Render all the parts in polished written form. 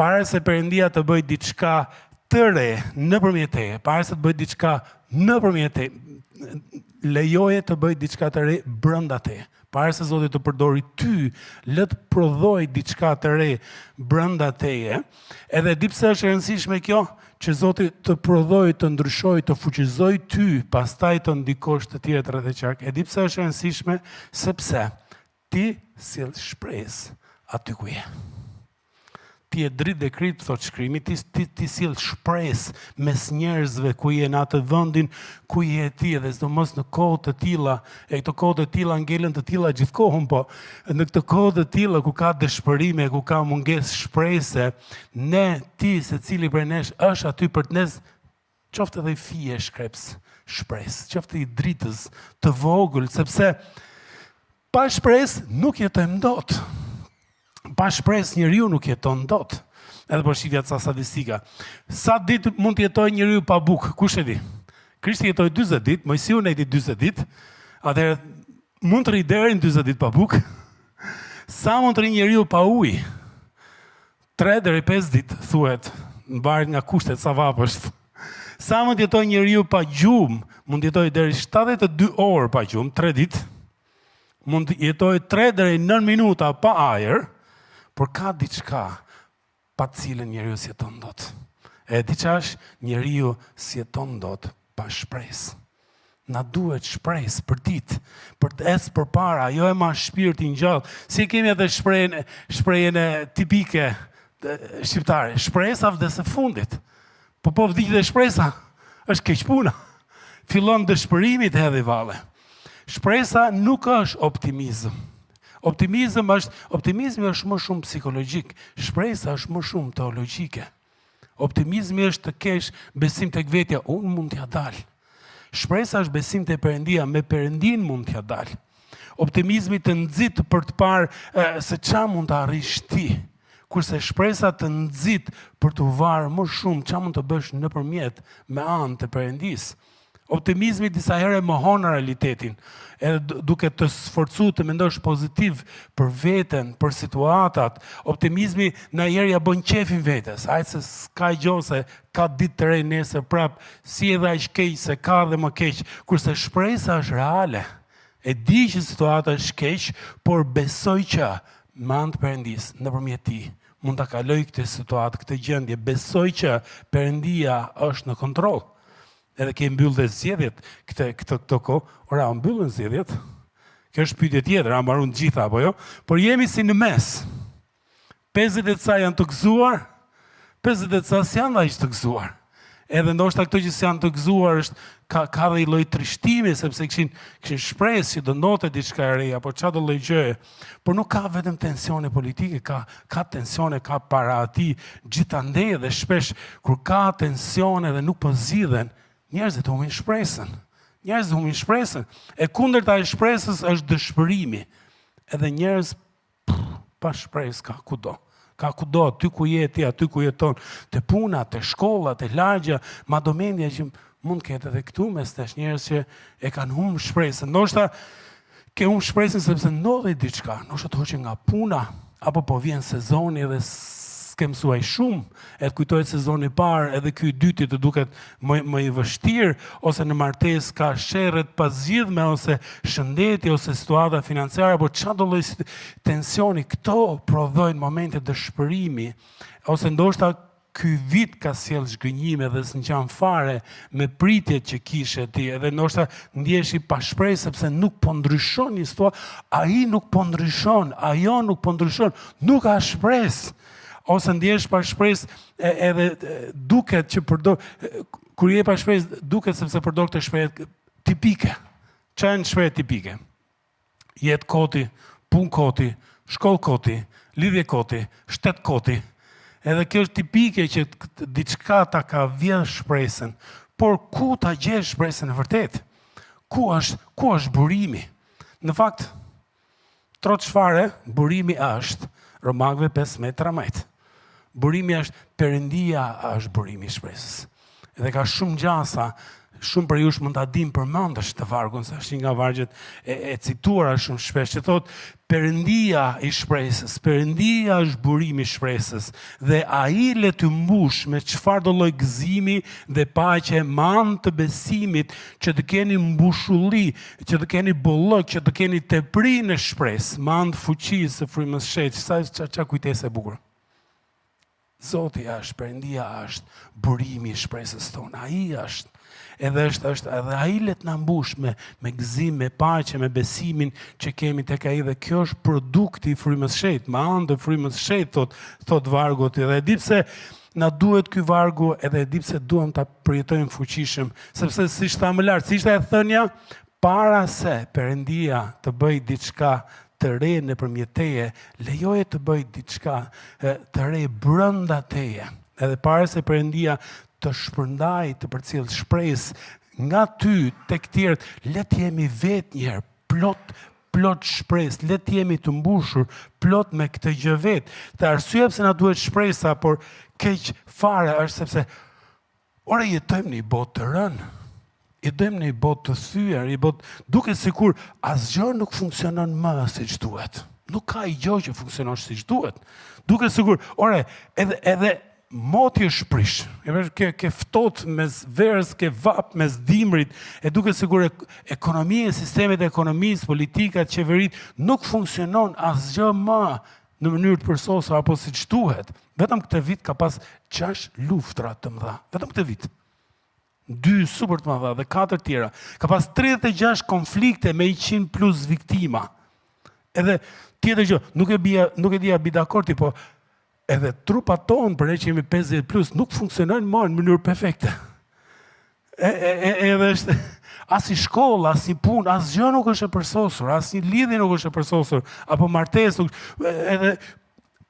para se Perëndia të bëjë diçka të re nëpërmjet teje, para se të bëjë diçka nëpërmjet teje, lejoje të bëjë diçka të re brenda teje. Para se Zoti të përdori ty, le të prodhoj diçka të re brenda teje. Edhe di pse është e rëndësishme kjo, që Zoti të prodhoj, të ndryshoj, të fuqizoj ty, pastaj të ndikosh të tjerët rreth e qark. E di pse është e rëndësishme, sepse ti sjell shpresë aty ku je. Ti e dritë dhe kritë, thot shkrimi, ti sjell shpresë mes njerëzve ku je në atë vendin ku je ti, dhe sidomos në kohë të tilla, e këto kohë të tilla ngelen të tilla gjithkohën, po në këto kohë të tilla ku ka dëshpërime, ku ka mungesë shpresë, ne, ti, secili prej nesh është aty për të ne, qoftë edhe i fije shkreps shpresë, qoftë i dritës të vogël, sepse pa shpresë nuk jetojmë dot. Pa shpresë njeriu nuk jeton dot. Edhe po shifja ca statistika. Sa ditë mund të jetojë njeriu pa bukë? Kush e di? Krishti jetoi 40 ditë, Mojsiu nejti 40 ditë. Atëherë mund të rri deri në 40 ditë pa bukë. Sa mund të rri njeriu pa ujë? 3 deri 5 ditë thuhet, mbaret nga kushtet sa vap është. Sa mund të jetojë njeriu pa gjumë? Mund të jetojë deri 72 orë pa gjumë, 3 ditë. Mund të jetojë 3 deri 9 minuta pa ajër. Por ka diçka pa cilën njeriu si jeton dot. E di ç'është, njeriu si jeton dot pa shpresë. Na duhet shpresë për ditë, për të ecë përpara, jo e ma shpirtin gjallë. Si kemi edhe shprehjen tipike shqiptare, shpresa vdes së fundit. Po vdiq dhe shpresa, është keq puna. Fillon dëshpërimi të hedhë valle. Shpresa nuk është optimizëm. Optimizmi është më shumë psikologjik, shpresa është më shumë teologjike. Optimizmi është të kesh besim tek vetja, unë mund t'ja dal. Shpresa është besim te Perëndia, me Perëndin mund t'ja dal. Optimizmi të nxit për të parë se ç'a mund të arrish ti. Kurse shpresa të nxit për të varë më shumë ç'a mund të bësh nëpërmjet me anë të Perëndisë. Optimizmi disa herë mohon realitetin, edhe duke të sforcuar të mendosh pozitiv për veten, për situatat. Optimizmi na herë ja bën qefin vetes, se s'ka gjë se ka ditë të re nesër prap, si edhe aq keq se ka dhe më keq, kurse shpresa është reale. E di që situata është keq, por besoj që me anë të Perëndisë, nëpërmjet tij, mund ta kaloj këtë situatë, këtë gjendje, besoj që Perëndia është në kontroll. Edhe ke mbyll dhe zgjedhjet këto kohë, ora u mbyllën zgjedhjet. Kjo është pyetje tjetër, a mbarun të gjitha apo jo? Por jemi si në mes. 50 ca janë të gëzuar, 50 ca s'janë aq të gëzuar. Edhe ndoshta këto që s'janë të gëzuar ka dhe i lloj trishtimi, sepse kishin shpresë që do ndote diçka e re apo çfarë do lloj gjëje. Por nuk ka vetëm tensione politike, ka tensione, ka para ati gjithandej, dhe shpesh kur ka tensione dhe nuk po zgjidhen, njerëzit humbin shpresën. Njerëzit humbin shpresën. E kundërta e shpresës është dëshpërimi. Edhe njerëz pa shpresë ka kudo. Ka kudo, aty ku je ti, aty ku jeton, te puna, te shkolla, te lagja, madomendja që mund ketë edhe këtu mes tash njerëz që e kanë humbur shpresën. Ndoshta ke humbur shpresën sepse ndodhi diçka, ndoshta të hoqe nga puna, apo po vjen sezoni dhe s'ke mësuar shumë, e të kujtohet sezoni i parë, edhe ky i dyti të duket më i vështirë, ose në martesë ka sherrët pazgjidhme, ose shëndeti, ose situata financiare, apo çfarë do lloj tensioni, këto prodhojnë momente dëshpërimi, ose ndoshta ky vit ka sjell zhgënjime dhe s'ngjan fare me pritjet që kishe ti, edhe ndoshta ndjehesh i pa shpresë sepse nuk po ndryshon një situatë, ai nuk po ndryshon, ajo nuk po ndryshon, nuk ka shpresë. Ose ndjehesh pa shpresë edhe duket që kur je pa shpresë, duket sepse përdor këtë shprehje tipike. Çfarë janë shprehje tipike? Jetë koti, punë koti, shkollë koti, lidhje koti, shtet koti. Edhe kjo është tipike që diçka ta ka vjedh shpresën. Por ku ta gjesh shpresën e vërtet? Ku është burimi? Në fakt, trot çfarë burimi është? Romakëve 15:13. Burimi është Perëndia, është burimi i shpresës. Dhe ka shumë gjasa shumë për jush mund ta dim përmendesh të vargun, se është një nga vargjet e cituara shumë shpesh, që thotë Perëndia i shpresës, Perëndia është burimi i shpresës, dhe ai le të mbush me çfarë do lloj gëzimi dhe paqe me anë të besimit, që të keni mbushulli, që të keni bollëk, që të keni tepri në shpresë, me anë të fuqisë së frymës së Shejtit. Sa kujtesë e bukur. Zoti është, Perëndia është burimi i shpresës tonë. Ai është. Edhe ai le të na mbush me gëzim, me paqe, me besimin që kemi tek ai, dhe kjo është produkti i frymës së Shejtit. Me anë të frymës së Shejtit thot vargu, dhe e di pse na duhet ky vargu, edhe e di pse duam ta përjetojmë fuqishëm, sepse siç tha më lart, si ishte e thënia, para se Perëndia të bëj diçka të re nëpërmjet teje, lejoje të bëj diçka të re brenda teje. Edhe para se Perëndia të shpërndaj, të përcjell shpresë nga ty tek tjerët, le të jemi vetë një herë plot shpresë, le të jemi të mbushur plot me këtë gjë vetë. Të arsye pse na duhet shpresa, por keq fare është sepse ora jetojmë në një botë të rënë. Jetojmë në një botë të thyer, duket sikur asgjë nuk funksionon më siç duhet. Nuk ka gjë që funksionon siç duhet. Duket sikur, edhe moti është prish. Ke ftohtë mes verës, ke vap mes dimrit, e duket sikur ekonomia, sistemet e ekonomisë, politikat, qeveritë nuk funksionon asgjë më në mënyrë të përsosur apo siç duhet. Vetëm këtë vit ka pas 6 luftra të mëdha. Vetëm këtë vit. 2 super të mëdha dhe 4 tjera. Ka pas 36 konflikte me 100 plus viktima. Edhe tjetër gjë, nuk e di a bi dakorti, po edhe trupat tonë për ne që jemi 50 plus nuk funksionojnë më në mënyrë perfekte. Edhe është as i shkollë, as i punë, as gjë nuk është e përsosur, as një lidhje nuk është e përsosur, apo martesë nuk, edhe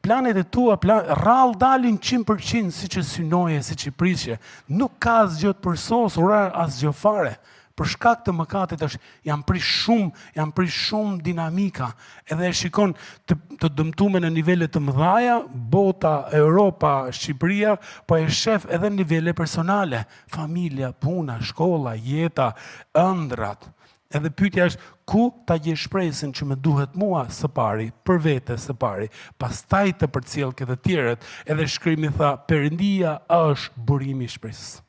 planet e tua, rrallë dalin 100% si që synoje, si që prisje. Nuk ka asgjë të përsosur, asgjë fare. Për shkak të mëkatit janë prish shumë dinamika. Edhe e shikon të dëmtuar në nivele të mëdha, bota, Europa, Shqipëria, po e shef edhe në nivele personale, familja, puna, shkolla, jeta, ëndrat. Edhe pyetja është, ku ta gjej shpresën që më duhet mua së pari, për vete së pari, pastaj të përcjell këtë të tjerët. Edhe shkrimi tha, Perëndia është burimi i shpresës.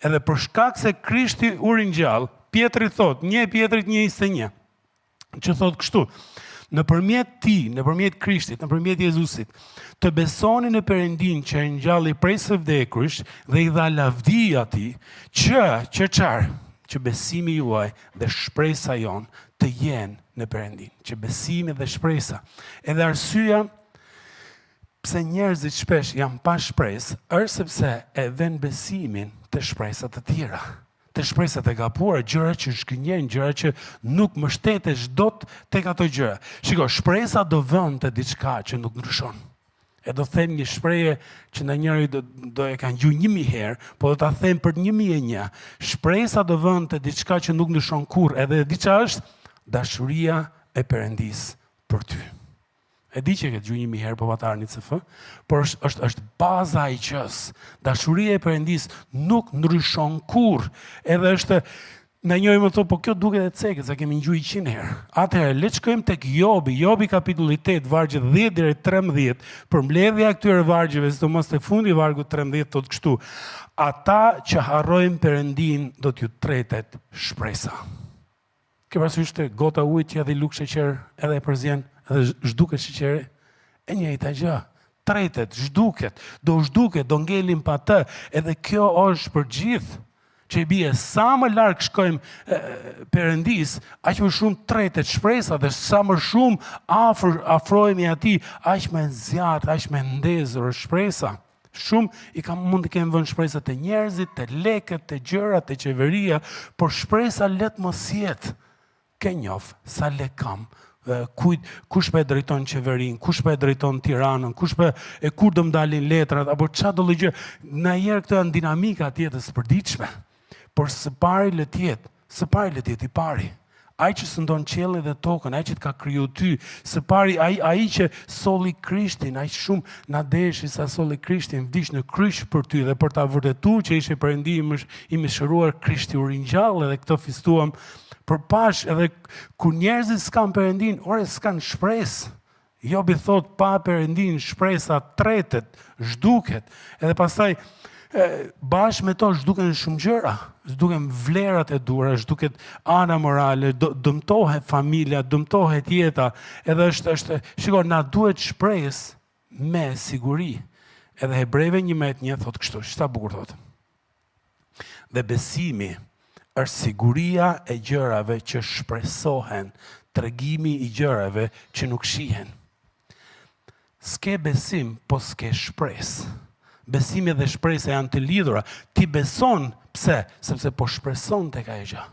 Edhe për shkak se Krishti u ringjall, Pietri thot, 1 Pietrit 1:21, që thot kështu, nëpërmjet tij, nëpërmjet Krishtit, nëpërmjet Jezusit, të besoni në Perëndin që ringjalli prej së vdekurit dhe i dha lavdi atij, që besimi juaj dhe shpresa jon të jenë në Perëndin, që besimi dhe shpresa. Edhe arsyeja pse njerëzit shpesh janë pa shpresë, është sepse e vënë besimin të shpresat të tjera, të shpresat e gabuara, gjëra që shkënjejnë, gjëra që nuk mbështetesh dot tek ato gjëra. Shiko, shpresa do vënë te diçka që nuk ndryshon. E do them një shprehje që ndonjëri do e kanë gjuajtur 1000 herë, po do ta them për 1001. Shpresa do vënë te diçka që nuk ndryshon kurrë, edhe diçka është dashuria e Perëndisë për ty. E di që e këtë gjuajtur 1000 herë po patar një CF, por është baza e qës. Dashuria e Perëndisë nuk ndryshon kurrë. Edhe është në njëri më thotë, po kjo duket e cekët, sa kemi ngjuar 100 herë. Atëherë, le të shkojmë tek Jobi kapitulli 8, vargje 10 deri 13, përmbledhja e këtyre vargjeve, sidomos te fundi i vargut 13 thotë kështu: ata që harrojnë Perëndin do t'ju tretet shpresa. Ke parasysh të gota ujë që edhe luk sheqer edhe e përzjen edhe zhduket sheqeri, e njëjta gjë. Tretet, zhduket, do ngelim pa të, edhe kjo është për gjithë. Që i bie sa më larg shkojmë Perëndis, aq më shumë tretet shpresa, dhe sa më shumë afrohemi atij, aq më zjarrt, aq më ndezur shpresa. Shumë mund të kemë vënë shpresa të njerëzit, të lekët, të gjërat, të qeveria, por shpresa let mos jetë. Ke njoh sa lek kam, kush po e drejton qeverinë, kush po e drejton Tiranën, kur do më dalin letrat, apo çfarë do gjë. Ndonjëherë këto janë dinamika të jetës së përditshme. Por së pari le të jetë i pari. Ai që sëndon qiellin dhe tokën, ai që të ka kriju ty, së pari ai që solli Krishtin, ai shumë na deshi sa solli Krishtin, vdiq në kryq për ty dhe për ta vërtetuar që ishte Perëndi i mëshiruar, Krishti u ringjall dhe këtë festuam përpash edhe kur njerëzit s'kan Perëndin, s'kan shpresë. Jobi thot pa Perëndin shpresa tretet, zhduket, edhe pastaj bashkë me to zhduken shumë gjëra, zhduken vlerat e duhura, zhduket ana morale, dëmtohet familja, dëmtohet jeta, edhe është shiko, na duhet shpresë me siguri. Edhe Hebrejve 11:1 thot kështu, sa bukur thot. Dhe besimi është siguria e gjërave që shpresohen, tregimi i gjërave që nuk shihen. S'ke besim, po s'ke shpresë. Besimi dhe shpresa janë të lidhura. Ti beson, pse? Sepse po shpreson tek ajo gjë.